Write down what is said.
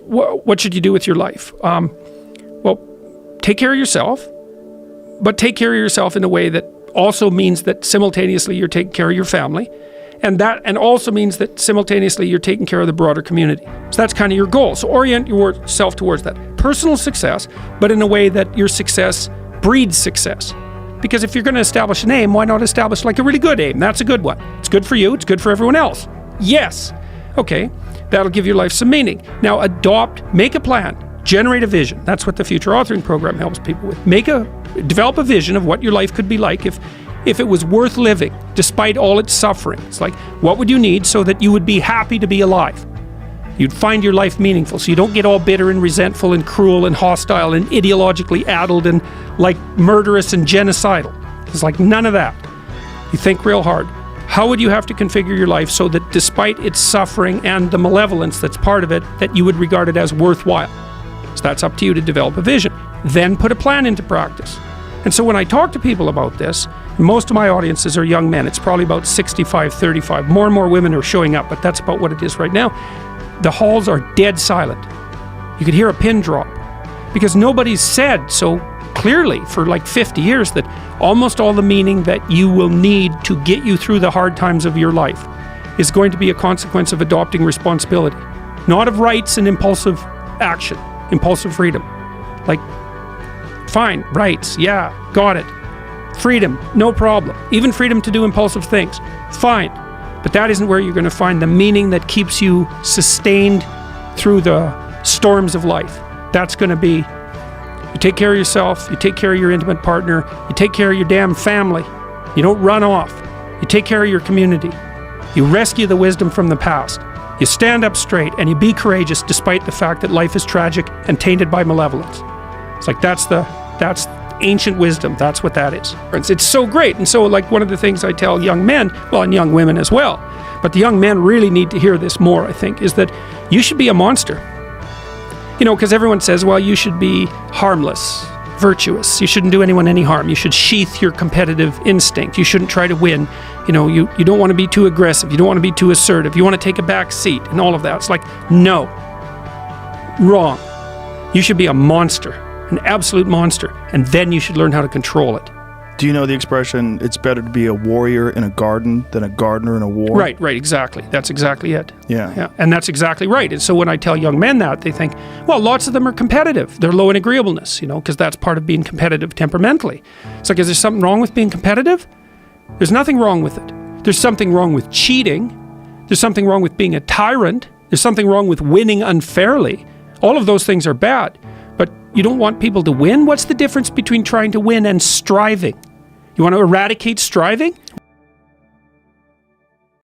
what should you do with your life? Well, take care of yourself, but take care of yourself in a way that also means that simultaneously you're taking care of your family, and also means that simultaneously you're taking care of the broader community. So that's kind of your goal. So orient yourself towards that. Personal success, but in a way that your success breeds success. Because if you're going to establish an aim, why not establish like a really good aim? That's a good one. It's good for you. It's good for everyone else. Yes. Okay. That'll give your life some meaning. Now make a plan, generate a vision. That's what the Future Authoring Program helps people with. Develop a vision of what your life could be like if it was worth living, despite all its suffering. It's like, what would you need so that you would be happy to be alive? You'd find your life meaningful, so you don't get all bitter and resentful and cruel and hostile and ideologically addled and like murderous and genocidal. It's like none of that. You think real hard. How would you have to configure your life so that despite its suffering and the malevolence that's part of it, that you would regard it as worthwhile? So that's up to you to develop a vision. Then put a plan into practice. And so when I talk to people about this, most of my audiences are young men. It's probably about 65, 35. More and more women are showing up, but that's about what it is right now. The halls are dead silent. You could hear a pin drop because nobody's said so clearly for like 50 years that almost all the meaning that you will need to get you through the hard times of your life is going to be a consequence of adopting responsibility, not of rights and impulsive action, impulsive freedom. Like, fine, rights, yeah, got it. Freedom, no problem. Even freedom to do impulsive things, fine. But that isn't where you're going to find the meaning that keeps you sustained through the storms of life. That's going to be, you take care of yourself, you take care of your intimate partner, you take care of your damn family, you don't run off, you take care of your community, you rescue the wisdom from the past, you stand up straight, and you be courageous despite the fact that life is tragic and tainted by malevolence. It's like that's ancient wisdom. That's what that is. It's so great. And so like one of the things I tell young men, well, and young women as well, but the young men really need to hear this more, I think, is that you should be a monster. You know, because everyone says, well, you should be harmless, virtuous. You shouldn't do anyone any harm. You should sheath your competitive instinct. You shouldn't try to win. You know, you don't want to be too aggressive. You don't want to be too assertive. You want to take a back seat and all of that. It's like, no. Wrong. You should be a monster. An absolute monster, and then you should learn how to control it. Do you know the expression, it's better to be a warrior in a garden than a gardener in a war? Right, exactly. That's exactly it. Yeah. And that's exactly right. And so when I tell young men that, they think, well, lots of them are competitive. They're low in agreeableness, because that's part of being competitive temperamentally. It's like, is there something wrong with being competitive? There's nothing wrong with it. There's something wrong with cheating. There's something wrong with being a tyrant. There's something wrong with winning unfairly. All of those things are bad. But you don't want people to win? What's the difference between trying to win and striving? You want to eradicate striving?